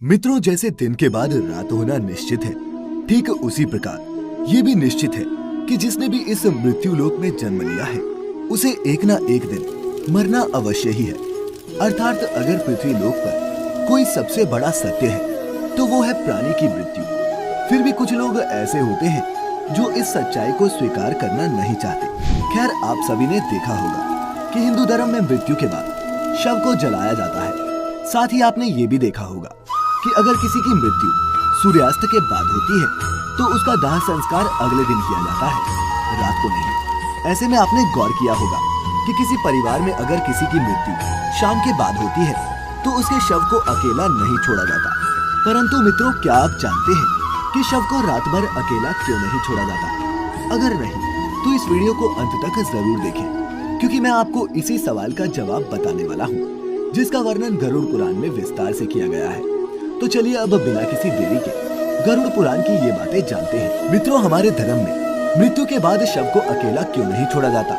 मित्रों, जैसे दिन के बाद रात होना निश्चित है, ठीक उसी प्रकार ये भी निश्चित है कि जिसने भी इस मृत्यु लोक में जन्म लिया है उसे एक ना एक दिन मरना अवश्य ही है। अर्थात अगर पृथ्वी लोक पर कोई सबसे बड़ा सत्य है तो वो है प्राणी की मृत्यु। फिर भी कुछ लोग ऐसे होते हैं जो इस सच्चाई को स्वीकार करना नहीं चाहते। खैर, आप सभी ने देखा होगा कि हिंदू धर्म में मृत्यु के बाद शव को जलाया जाता है। साथ ही आपने ये भी देखा होगा कि अगर किसी की मृत्यु सूर्यास्त के बाद होती है तो उसका दाह संस्कार अगले दिन किया जाता है, रात को नहीं। ऐसे में आपने गौर किया होगा कि किसी परिवार में अगर किसी की मृत्यु शाम के बाद होती है तो उसके शव को अकेला नहीं छोड़ा जाता। परंतु मित्रों, क्या आप जानते हैं कि शव को रात भर अकेला क्यों नहीं छोड़ा जाता? अगर नहीं तो इस वीडियो को अंत तक जरूर देखें, क्योंकि मैं आपको इसी सवाल का जवाब बताने वाला हूँ, जिसका वर्णन गरुड़ पुराण में विस्तार से किया गया है। तो चलिए अब बिना किसी देरी के गरुड़ पुराण की ये बातें जानते हैं। मित्रों, हमारे धर्म में मृत्यु के बाद शव को अकेला क्यों नहीं छोड़ा जाता,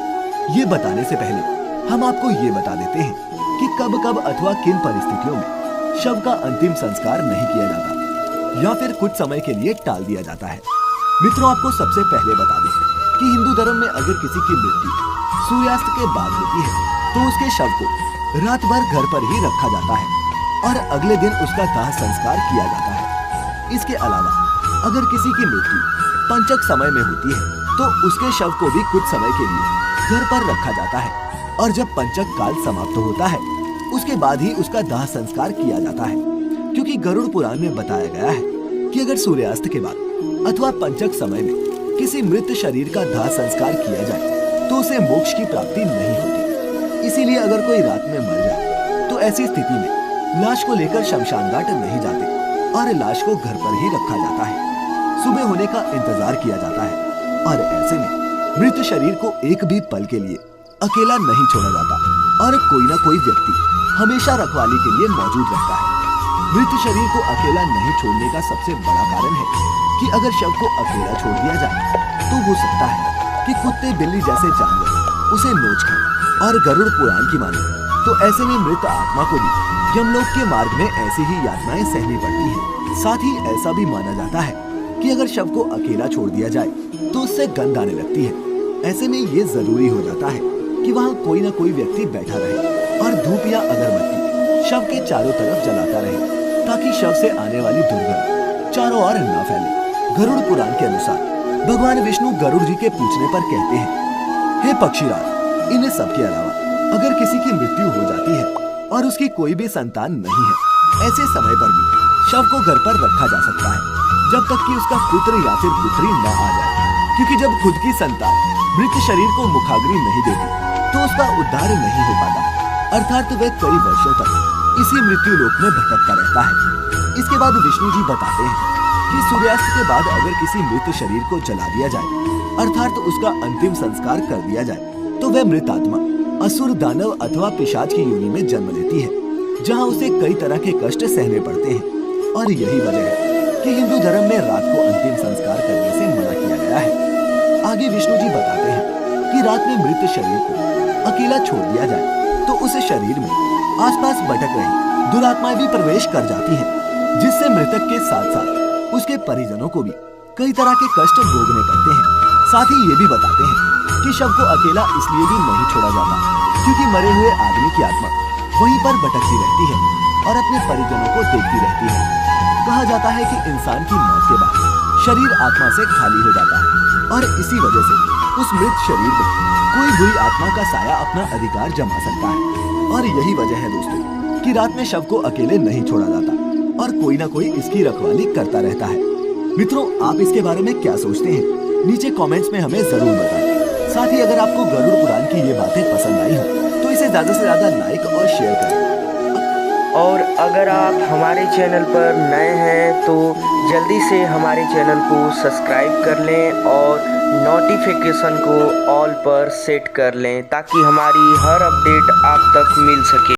ये बताने से पहले हम आपको ये बता देते हैं कि कब कब अथवा किन परिस्थितियों में शव का अंतिम संस्कार नहीं किया जाता या फिर कुछ समय के लिए टाल दिया जाता है। मित्रों, आपको सबसे पहले बता दें कि हिंदू धर्म में अगर किसी की मृत्यु सूर्यास्त के बाद होती है तो उसके शव को रात भर घर पर ही रखा जाता है और अगले दिन उसका दाह संस्कार किया जाता है। इसके अलावा अगर किसी की मृत्यु पंचक समय में होती है तो उसके शव को भी कुछ समय के लिए घर पर रखा जाता है और जब पंचक काल समाप्त होता है उसके बाद ही उसका दाह संस्कार किया जाता है। क्योंकि गरुड़ पुराण में बताया गया है कि अगर सूर्यास्त के बाद अथवा पंचक समय में किसी मृत शरीर का दाह संस्कार किया जाए तो उसे मोक्ष की प्राप्ति नहीं होती। इसीलिए अगर कोई रात में मर जाए तो ऐसी स्थिति में लाश को लेकर शमशान घाट नहीं जाते और लाश को घर पर ही रखा जाता है। सुबह होने का इंतजार किया जाता है और ऐसे में मृत शरीर को एक भी पल के लिए अकेला नहीं छोड़ा जाता और कोई न कोई व्यक्ति हमेशा रखवाली के लिए मौजूद रहता है। मृत शरीर को अकेला नहीं छोड़ने का सबसे बड़ा कारण है कि अगर शव को अकेला छोड़ दिया जाए तो हो सकता है कि कुत्ते बिल्ली जैसे जानवर उसे नोच खाएं। और गरुड़ पुराण की माने तो ऐसे में मृत आत्मा को भी यमलोक के मार्ग में ऐसी ही यातनाएं सहनी पड़ती हैं। साथ ही ऐसा भी माना जाता है कि अगर शव को अकेला छोड़ दिया जाए तो उससे गंध आने लगती है। ऐसे में ये जरूरी हो जाता है कि वहाँ कोई न कोई व्यक्ति बैठा रहे और धूप या अगरबत्ती शव के चारों तरफ जलाता रहे ताकि शव से आने वाली दुर्गंध चारों ओर न फैले। गरुड़ पुराण के अनुसार भगवान विष्णु गरुड़ जी के पूछने पर कहते हैं, हे पक्षीराज, इन सब के अलावा अगर किसी की मृत्यु हो जाती है और उसकी कोई भी संतान नहीं है, ऐसे समय पर भी शव को घर पर रखा जा सकता है जब तक कि उसका पुत्र या फिर पुत्री न आ जाए। क्योंकि जब खुद की संतान मृत शरीर को मुखाग्नि नहीं देती तो उसका उद्धार नहीं हो पाता, अर्थात वह कई वर्षों तक इसी मृत्यु लोक में भटकता रहता है। इसके बाद विष्णु जी बताते हैं कि सूर्यास्त के बाद अगर किसी मृत शरीर को जला दिया जाए अर्थात उसका अंतिम संस्कार कर दिया जाए तो वह मृत आत्मा असुर, दानव अथवा पिशाच की योनि में जन्म लेती है, जहां उसे कई तरह के कष्ट सहने पड़ते हैं। और यही वजह है कि हिंदू धर्म में रात को अंतिम संस्कार करने से मना किया गया है। आगे विष्णु जी बताते हैं कि रात में मृत शरीर को अकेला छोड़ दिया जाए तो उस शरीर में आसपास भटक रही दुरात्माएं भी प्रवेश कर जाती हैं, जिससे मृतक के साथ साथ उसके परिजनों को भी कई तरह के कष्ट भोगने पड़ते हैं। साथ ही ये भी बताते हैं कि शव को अकेला इसलिए भी नहीं छोड़ा जाता क्योंकि मरे हुए आदमी की आत्मा वहीं पर भटकती रहती है और अपने परिजनों को देखती रहती है। कहा जाता है कि इंसान की मौत के बाद शरीर आत्मा से खाली हो जाता है और इसी वजह से उस मृत शरीर में कोई बुरी आत्मा का साया अपना अधिकार जमा सकता है। और यही वजह है दोस्तों कि रात में शव को अकेले नहीं छोड़ा जाता और कोई ना कोई इसकी रखवाली करता रहता है। मित्रों, आप इसके बारे में क्या सोचते हैं? नीचे कमेंट्स में हमें जरूर बताएं। साथ ही अगर आपको गरुड़ पुराण की ये बातें पसंद आई हो तो इसे ज्यादा से ज्यादा लाइक और शेयर करें। और अगर आप हमारे चैनल पर नए हैं तो जल्दी से हमारे चैनल को सब्सक्राइब कर लें और नोटिफिकेशन को ऑल पर सेट कर लें ताकि हमारी हर अपडेट आप तक मिल सके।